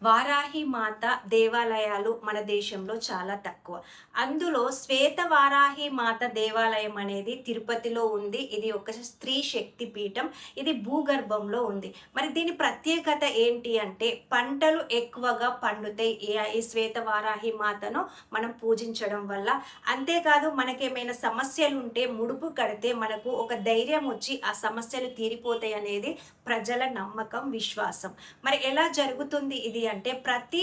వారాహి మాత దేవాలయాలు మన దేశంలో చాలా తక్కువ. అందులో శ్వేత వారాహి మాత దేవాలయం అనేది తిరుపతిలో ఉంది. ఇది ఒక స్త్రీ శక్తి పీఠం. ఇది భూగర్భంలో ఉంది. మరి దీని ప్రత్యేకత ఏంటి అంటే పంటలు ఎక్కువగా పండుతాయి ఈ శ్వేత వారాహి మాతను మనం పూజించడం వల్ల. అంతేకాదు మనకేమైనా సమస్యలు ఉంటే ముడుపు కడితే మనకు ఒక ధైర్యం వచ్చి ఆ సమస్యలు తీరిపోతాయి అనేది ప్రజల నమ్మకం, విశ్వాసం. మరి ఎలా జరుగుతుంది ఇది అంటే ప్రతి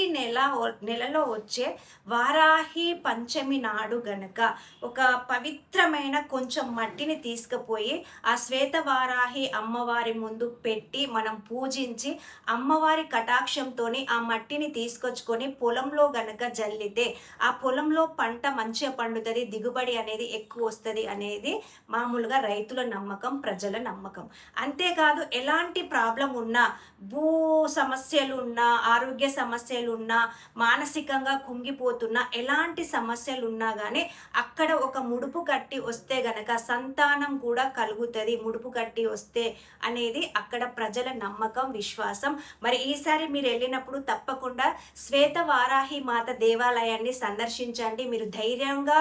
నెలలో వచ్చే వారాహి పంచమి నాడు గనక ఒక పవిత్రమైన కొంచెం మట్టిని తీసుకుపోయి ఆ శ్వేత వారాహి అమ్మవారి ముందు పెట్టి మనం పూజించి అమ్మవారి కటాక్షంతోని ఆ మట్టిని తీసుకొచ్చుకొని పొలంలో గనక జల్లితే ఆ పొలంలో పంట మంచిగా పండుతుంది, దిగుబడి అనేది ఎక్కువ వస్తుంది అనేది మామూలుగా రైతుల నమ్మకం, ప్రజల నమ్మకం. అంతేకాదు ఎలాంటి ప్రాబ్లం ఉన్నా, భూ సమస్యలు ఉన్నా, ఆరోగ్య సమస్యలు ఉన్నా, మానసికంగా కుంగిపోతున్నా, ఎలాంటి సమస్యలు ఉన్నా కానీ అక్కడ ఒక ముడుపు కట్టి వస్తే గనక సంతానం కూడా కలుగుతుంది, ముడుపు కట్టి వస్తే అనేది అక్కడ ప్రజల నమ్మకం, విశ్వాసం. మరి ఈసారి మీరు వెళ్ళినప్పుడు తప్పకుండా శ్వేత వారాహి మాత దేవాలయాన్ని సందర్శించండి. మీరు ధైర్యంగా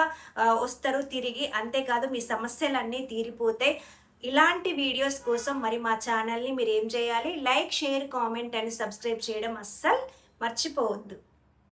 వస్తారు తిరిగి. అంతేకాదు మీ సమస్యలన్నీ తీరిపోతాయి. ఇలాంటి వీడియోస్ కోసం మరి మా ఛానల్ని మీరు ఏం చేయాలి, like, share, comment and subscribe చేయడం అస్సలు మర్చిపోవద్దు.